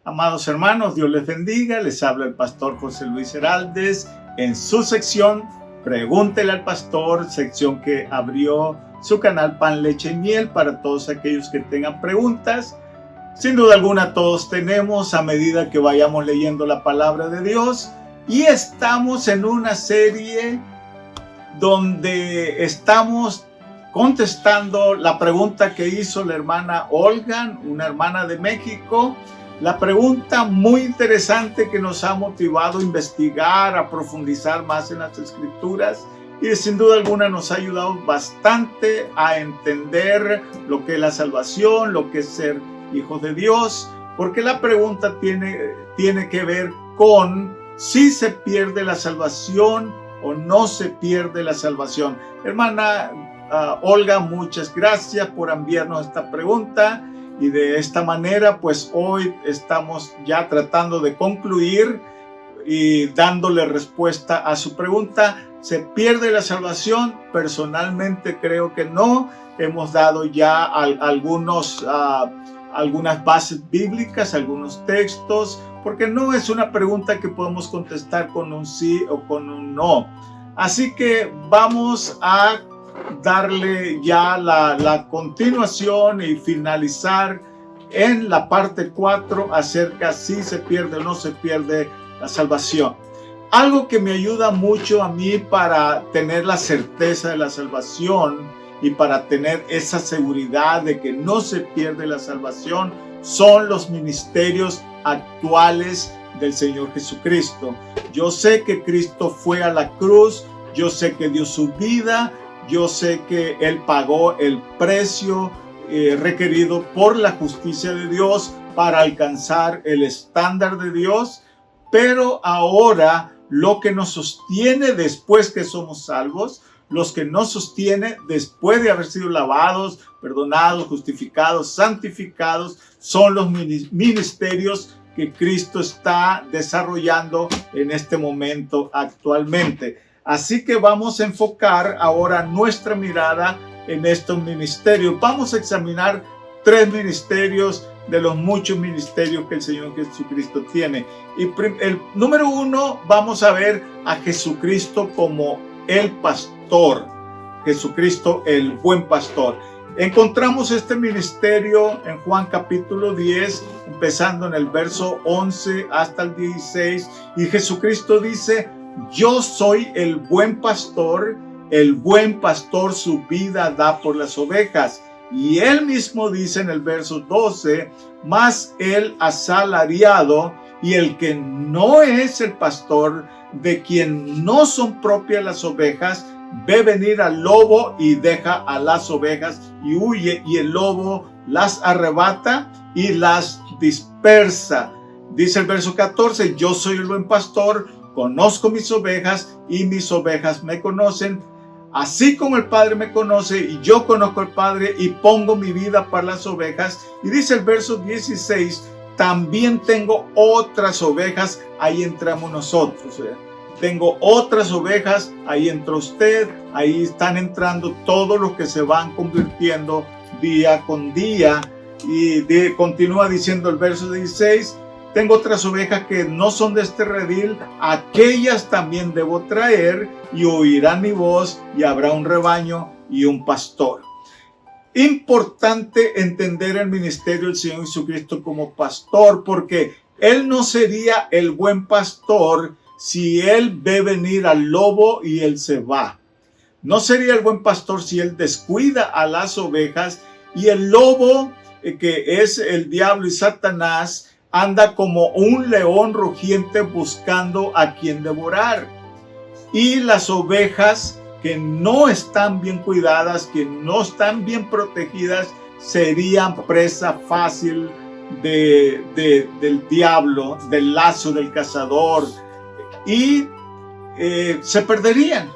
Amados hermanos, Dios les bendiga. Les habla el pastor José Luis Heraldes en su sección Pregúntele al Pastor, sección que abrió su canal Pan, Leche y Miel para todos aquellos que tengan preguntas. Sin duda alguna todos tenemos a medida que vayamos leyendo la palabra de Dios, y estamos en una serie donde estamos contestando la pregunta que hizo la hermana Olga, una hermana de México. La pregunta muy interesante que nos ha motivado a investigar, a profundizar más en las Escrituras, y sin duda alguna nos ha ayudado bastante a entender lo que es la salvación, lo que es ser hijos de Dios, porque la pregunta tiene que ver con si se pierde la salvación o no se pierde la salvación. Hermana Olga, muchas gracias por enviarnos esta pregunta. Y de esta manera, pues hoy estamos ya tratando de concluir y dándole respuesta a su pregunta. ¿Se pierde la salvación? Personalmente creo que no. Hemos dado ya algunas bases bíblicas, algunos textos, porque no es una pregunta que podemos contestar con un sí o con un no. Así que vamos a darle ya la continuación y finalizar en la parte 4 acerca si se pierde o no se pierde la salvación. Algo que me ayuda mucho a mí para tener la certeza de la salvación y para tener esa seguridad de que no se pierde la salvación son los ministerios actuales del Señor Jesucristo. Yo sé que Cristo fue a la cruz, yo sé que dio su vida, yo sé que Él pagó el precio requerido por la justicia de Dios para alcanzar el estándar de Dios, pero ahora lo que nos sostiene después que somos salvos, los que nos sostiene después de haber sido lavados, perdonados, justificados, santificados, son los ministerios que Cristo está desarrollando en este momento actualmente. Así que vamos a enfocar ahora nuestra mirada en estos ministerios. Vamos a examinar 3 ministerios de los muchos ministerios que el Señor Jesucristo tiene. Y el número 1, vamos a ver a Jesucristo como el pastor. Jesucristo, el buen pastor. Encontramos este ministerio en Juan capítulo 10, empezando en el verso 11 hasta el 16. Y Jesucristo dice: yo soy el buen pastor su vida da por las ovejas. Y él mismo dice en el verso 12: mas el asalariado y el que no es el pastor, de quien no son propias las ovejas, ve venir al lobo y deja a las ovejas y huye, y el lobo las arrebata y las dispersa. Dice el verso 14: yo soy el buen pastor, conozco mis ovejas y mis ovejas me conocen, así como el Padre me conoce y yo conozco al Padre y pongo mi vida para las ovejas. Y dice el verso 16: también tengo otras ovejas, ahí entramos nosotros. Tengo otras ovejas, ahí entra usted, ahí están entrando todos los que se van convirtiendo día con día. Y continúa diciendo el verso 16: tengo otras ovejas que no son de este redil, aquellas también debo traer, y oirán mi voz, y habrá un rebaño y un pastor. Importante entender el ministerio del Señor Jesucristo como pastor, porque Él no sería el buen pastor si Él ve venir al lobo y Él se va. No sería el buen pastor si Él descuida a las ovejas, y el lobo, que es el diablo y Satanás, anda como un león rugiente buscando a quien devorar. Y las ovejas que no están bien cuidadas, que no están bien protegidas, serían presa fácil del diablo, del lazo del cazador, y se perderían.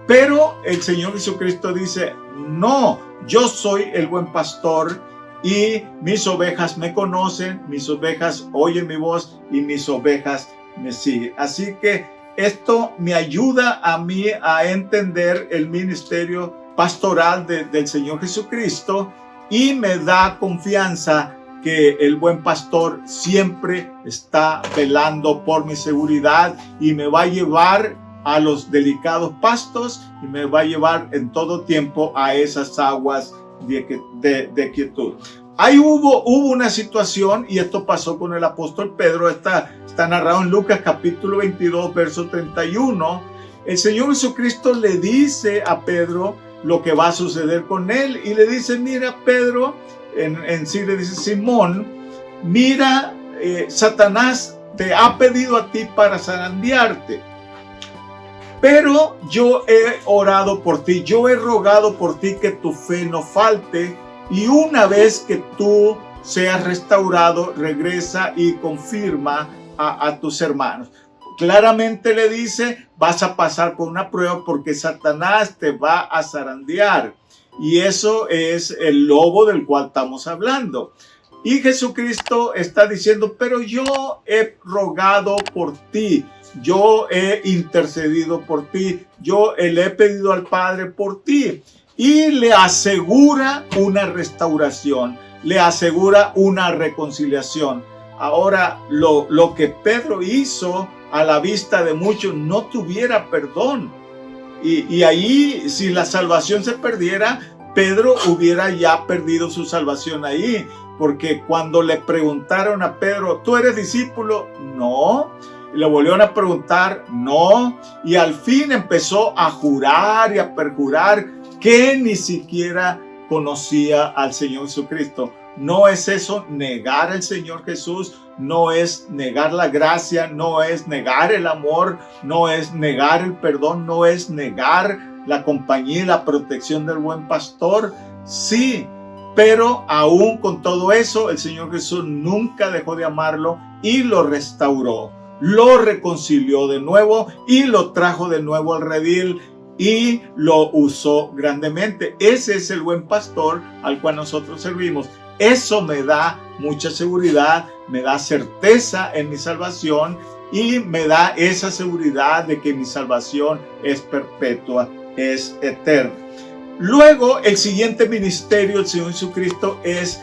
Pero el Señor Jesucristo dice: no, yo soy el buen pastor y mis ovejas me conocen, mis ovejas oyen mi voz y mis ovejas me siguen. Así que esto me ayuda a mí a entender el ministerio pastoral del Señor Jesucristo, y me da confianza que el buen pastor siempre está velando por mi seguridad y me va a llevar a los delicados pastos y me va a llevar en todo tiempo a esas aguas de quietud. Ahí hubo una situación, y esto pasó con el apóstol Pedro. Está narrado en Lucas capítulo 22, verso 31. El Señor Jesucristo le dice a Pedro lo que va a suceder con él, y le dice: mira, Pedro, en sí le dice: Simón, mira, Satanás te ha pedido a ti para zarandearte, pero yo he orado por ti, yo he rogado por ti que tu fe no falte, y una vez que tú seas restaurado, regresa y confirma a tus hermanos. Claramente le dice: vas a pasar por una prueba porque Satanás te va a zarandear. Y eso es el lobo del cual estamos hablando. Y Jesucristo está diciendo: pero yo he rogado por ti, yo he intercedido por ti, yo le he pedido al Padre por ti. Y le asegura una restauración, le asegura una reconciliación. Ahora, lo que Pedro hizo a la vista de muchos no tuviera perdón. Y ahí, si la salvación se perdiera, Pedro hubiera ya perdido su salvación ahí. Porque cuando le preguntaron a Pedro: ¿tú eres discípulo? No. Y le volvieron a preguntar: no. Y al fin empezó a jurar y a perjurar que ni siquiera conocía al Señor Jesucristo. ¿No es eso negar al Señor Jesús? ¿No es negar la gracia? ¿No es negar el amor? ¿No es negar el perdón? ¿No es negar la compañía y la protección del buen pastor? Sí, pero aún con todo eso, el Señor Jesús nunca dejó de amarlo y lo restauró, lo reconcilió de nuevo y lo trajo de nuevo al redil y lo usó grandemente. Ese es el buen pastor al cual nosotros servimos. Eso me da mucha seguridad, me da certeza en mi salvación y me da esa seguridad de que mi salvación es perpetua, es eterna. Luego, el siguiente ministerio del Señor Jesucristo es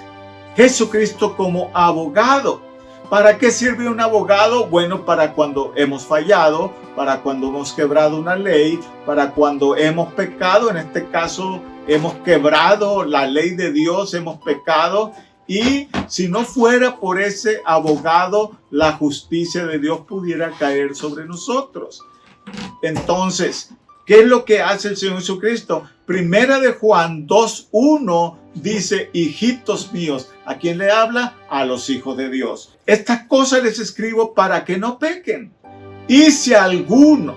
Jesucristo como abogado. ¿Para qué sirve un abogado? Bueno, para cuando hemos fallado, para cuando hemos quebrado una ley, para cuando hemos pecado. En este caso, hemos quebrado la ley de Dios, hemos pecado. Y si no fuera por ese abogado, la justicia de Dios pudiera caer sobre nosotros. Entonces, ¿qué es lo que hace el Señor Jesucristo? Primera de Juan 2:1 dice: hijitos míos. ¿A quién le habla? A los hijos de Dios. Estas cosas les escribo para que no pequen. Y si alguno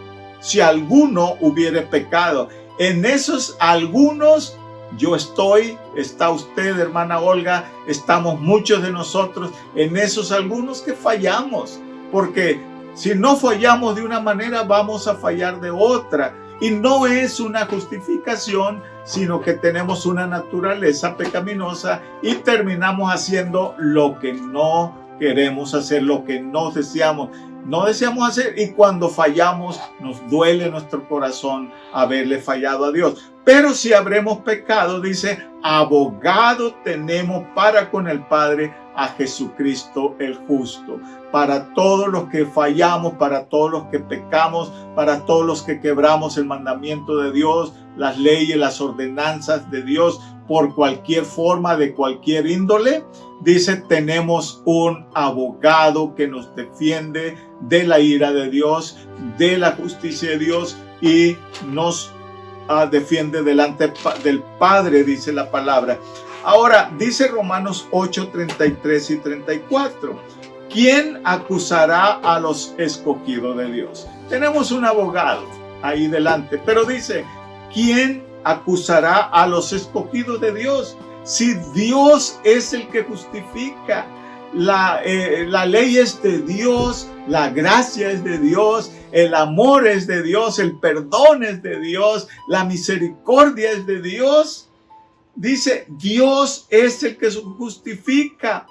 hubiere pecado, en esos algunos yo estoy, está usted, hermana Olga, estamos muchos de nosotros en esos algunos que fallamos. Porque si no fallamos de una manera, vamos a fallar de otra. Y no es una justificación, sino que tenemos una naturaleza pecaminosa y terminamos haciendo lo que no queremos hacer, lo que no deseamos hacer. Y cuando fallamos, nos duele nuestro corazón haberle fallado a Dios. Pero si habremos pecado, dice: abogado tenemos para con el Padre, a Jesucristo el justo. Para todos los que fallamos, para todos los que pecamos, para todos los que quebramos el mandamiento de Dios, las leyes, las ordenanzas de Dios, por cualquier forma, de cualquier índole, dice: tenemos un abogado que nos defiende de la ira de Dios, de la justicia de Dios, y nos defiende delante del Padre, dice la palabra. Ahora, dice Romanos 8:33 y 34. ¿Quién acusará a los escogidos de Dios? Tenemos un abogado ahí delante, pero dice: ¿quién acusará a los escogidos de Dios? Si Dios es el que justifica. La ley es de Dios, la gracia es de Dios, el amor es de Dios, el perdón es de Dios, la misericordia es de Dios. Dice: Dios es el que justifica.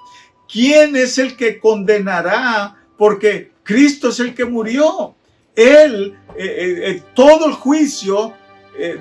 ¿Quién es el que condenará? Porque Cristo es el que murió. Él, todo el juicio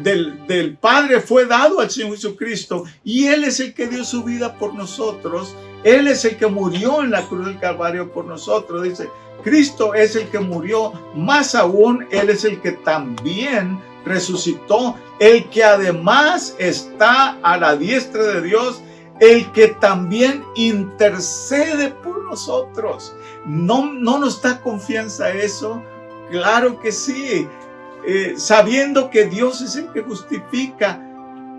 del Padre fue dado al Señor Jesucristo, y Él es el que dio su vida por nosotros. Él es el que murió en la cruz del Calvario por nosotros. Dice, Cristo es el que murió, más aún Él es el que también resucitó, el que además está a la diestra de Dios, el que también intercede por nosotros. ¿No nos da confianza eso? Claro que sí. Sabiendo que Dios es el que justifica.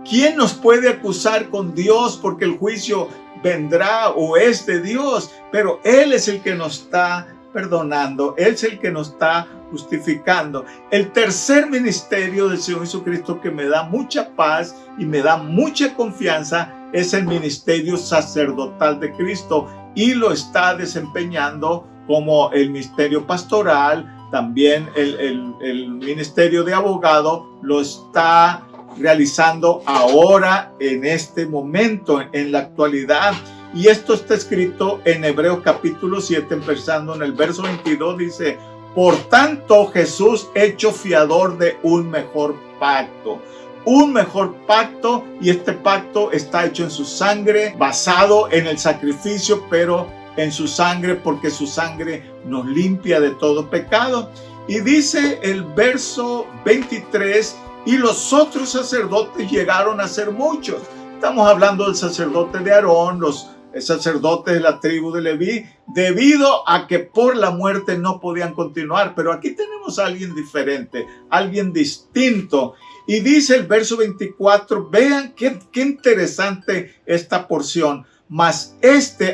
¿Quién nos puede acusar con Dios? Porque el juicio vendrá o es de Dios, pero Él es el que nos está perdonando, Él es el que nos está justificando. El tercer ministerio del Señor Jesucristo que me da mucha paz y me da mucha confianza es el ministerio sacerdotal de Cristo, y lo está desempeñando como el ministerio pastoral. También el ministerio de abogado lo está realizando ahora, en este momento, en la actualidad. Y esto está escrito en Hebreos capítulo 7, empezando en el verso 22, dice: por tanto, Jesús hecho fiador de un mejor pacto. Un mejor pacto, y este pacto está hecho en su sangre, basado en el sacrificio, pero en su sangre, porque su sangre nos limpia de todo pecado. Y dice el verso 23, y los otros sacerdotes llegaron a ser muchos. Estamos hablando del sacerdote de Aarón, los sacerdotes de la tribu de Leví, debido a que por la muerte no podían continuar. Pero aquí tenemos a alguien diferente, alguien distinto. Y dice el verso 24, vean qué interesante esta porción. Mas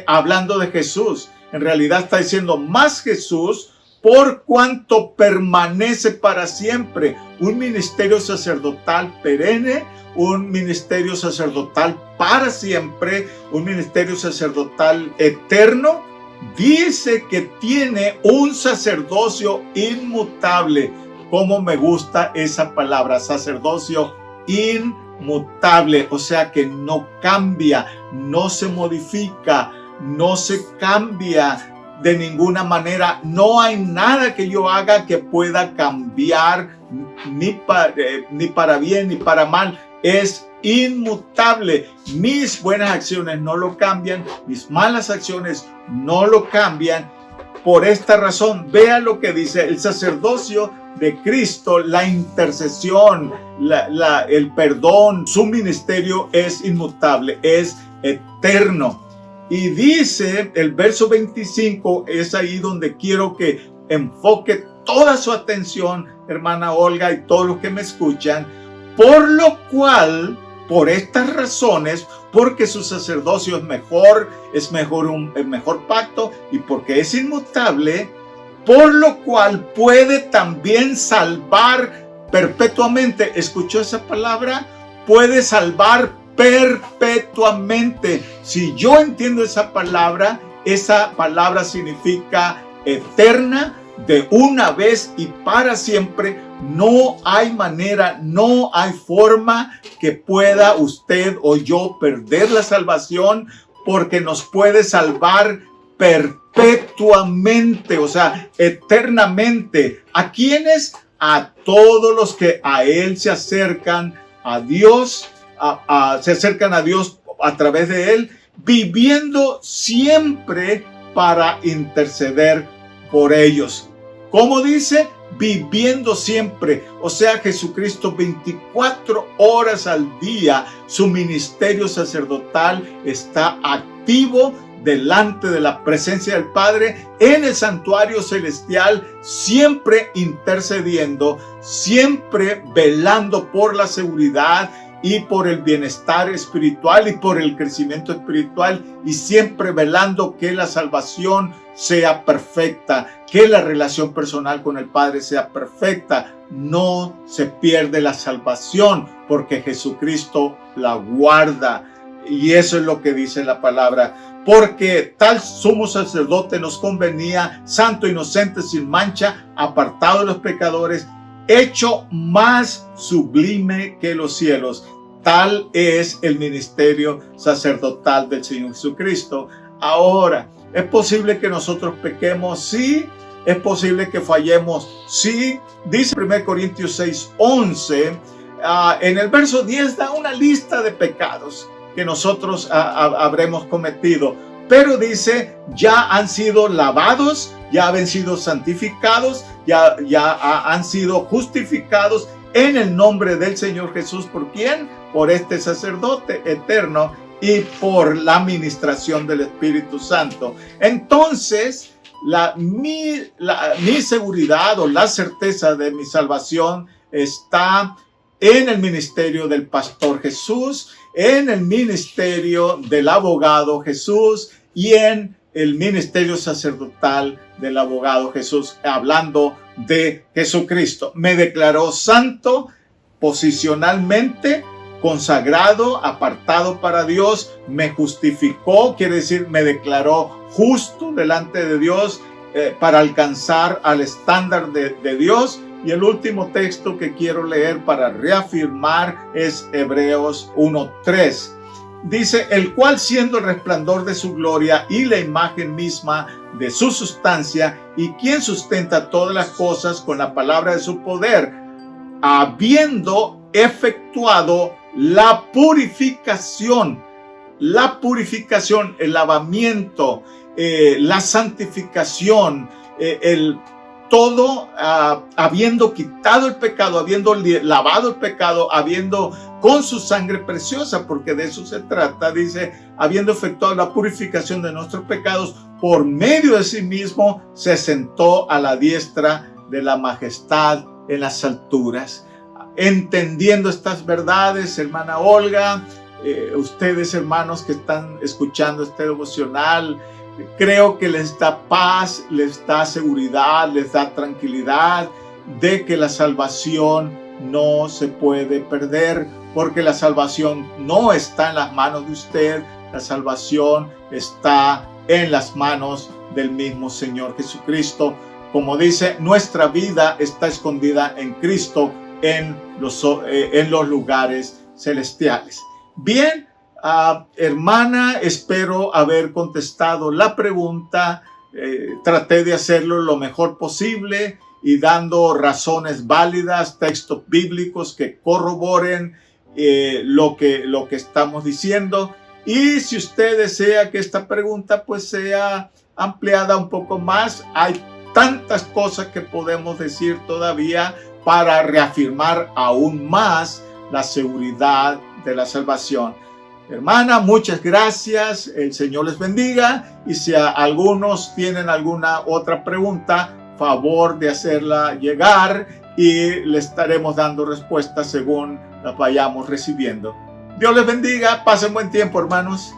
hablando de Jesús, en realidad está diciendo más Jesús, por cuanto permanece para siempre. Un ministerio sacerdotal perenne, un ministerio sacerdotal para siempre, un ministerio sacerdotal eterno. Dice que tiene un sacerdocio inmutable. Cómo me gusta esa palabra, sacerdocio inmutable, o sea que no cambia, no se modifica, no se cambia de ninguna manera. No hay nada que yo haga que pueda cambiar, ni para bien ni para mal. Es inmutable. Mis buenas acciones no lo cambian, mis malas acciones no lo cambian. Por esta razón, vea lo que dice el sacerdocio de Cristo, la intercesión, el perdón, su ministerio es inmutable, es eterno. Y dice el verso 25, es ahí donde quiero que enfoque toda su atención, hermana Olga, y todos los que me escuchan, por lo cual, por estas razones, porque su sacerdocio es mejor un mejor pacto, y porque es inmutable, por lo cual puede también salvar perpetuamente. ¿Escuchó esa palabra? Puede salvar perpetuamente. Si yo entiendo esa palabra significa eterna, de una vez y para siempre. No hay manera, no hay forma que pueda usted o yo perder la salvación, porque nos puede salvar perpetuamente, o sea, eternamente. ¿A quiénes? A todos los que a Él se acercan a Dios, se acercan a Dios a través de Él, viviendo siempre para interceder por ellos. ¿Cómo dice? Viviendo siempre. O sea, Jesucristo 24 horas al día, su ministerio sacerdotal está activo delante de la presencia del Padre en el santuario celestial, siempre intercediendo, siempre velando por la seguridad y por el bienestar espiritual y por el crecimiento espiritual, y siempre velando que la salvación sea perfecta, que la relación personal con el Padre sea perfecta. No se pierde la salvación porque Jesucristo la guarda. Y eso es lo que dice la palabra. Porque tal sumo sacerdote nos convenía, santo, inocente, sin mancha, apartado de los pecadores, hecho más sublime que los cielos. Tal es el ministerio sacerdotal del Señor Jesucristo. Ahora, ¿es posible que nosotros pequemos? Sí. ¿Es posible que fallemos? Sí. Dice 1 Corintios 6:11, en el verso 10 da una lista de pecados que nosotros habremos cometido, pero dice, ya han sido lavados, ya han sido santificados, ya han sido justificados en el nombre del Señor Jesús. ¿Por quién? Por este sacerdote eterno y por la administración del Espíritu Santo. Entonces, mi seguridad o la certeza de mi salvación está en el ministerio del pastor Jesús, en el ministerio del abogado Jesús y en el ministerio sacerdotal del abogado Jesús, hablando de Jesucristo. Me declaró santo posicionalmente, consagrado, apartado para Dios, me justificó, quiere decir, me declaró justo delante de Dios para alcanzar al estándar de Dios. Y el último texto que quiero leer para reafirmar es Hebreos 1:3. Dice, el cual siendo el resplandor de su gloria y la imagen misma de su sustancia, y quien sustenta todas las cosas con la palabra de su poder, habiendo efectuado la purificación, el lavamiento, la santificación, todo, habiendo quitado el pecado, habiendo lavado el pecado, habiendo con su sangre preciosa, porque de eso se trata, dice, habiendo efectuado la purificación de nuestros pecados, por medio de sí mismo se sentó a la diestra de la majestad en las alturas. Entendiendo estas verdades, hermana Olga, ustedes hermanos que están escuchando este devocional, creo que les da paz, les da seguridad, les da tranquilidad de que la salvación no se puede perder, porque la salvación no está en las manos de usted, la salvación está en las manos del mismo Señor Jesucristo. Como dice, nuestra vida está escondida en Cristo en los lugares celestiales. Bien, hermana, espero haber contestado la pregunta. Traté de hacerlo lo mejor posible y dando razones válidas, textos bíblicos que corroboren lo que estamos diciendo. Y si usted desea que esta pregunta pues sea ampliada un poco más, hay tantas cosas que podemos decir todavía para reafirmar aún más la seguridad de la salvación. Hermana, muchas gracias. El Señor les bendiga. Y si algunos tienen alguna otra pregunta, favor de hacerla llegar y le estaremos dando respuestas según las vayamos recibiendo. Dios les bendiga. Pasen buen tiempo, hermanos.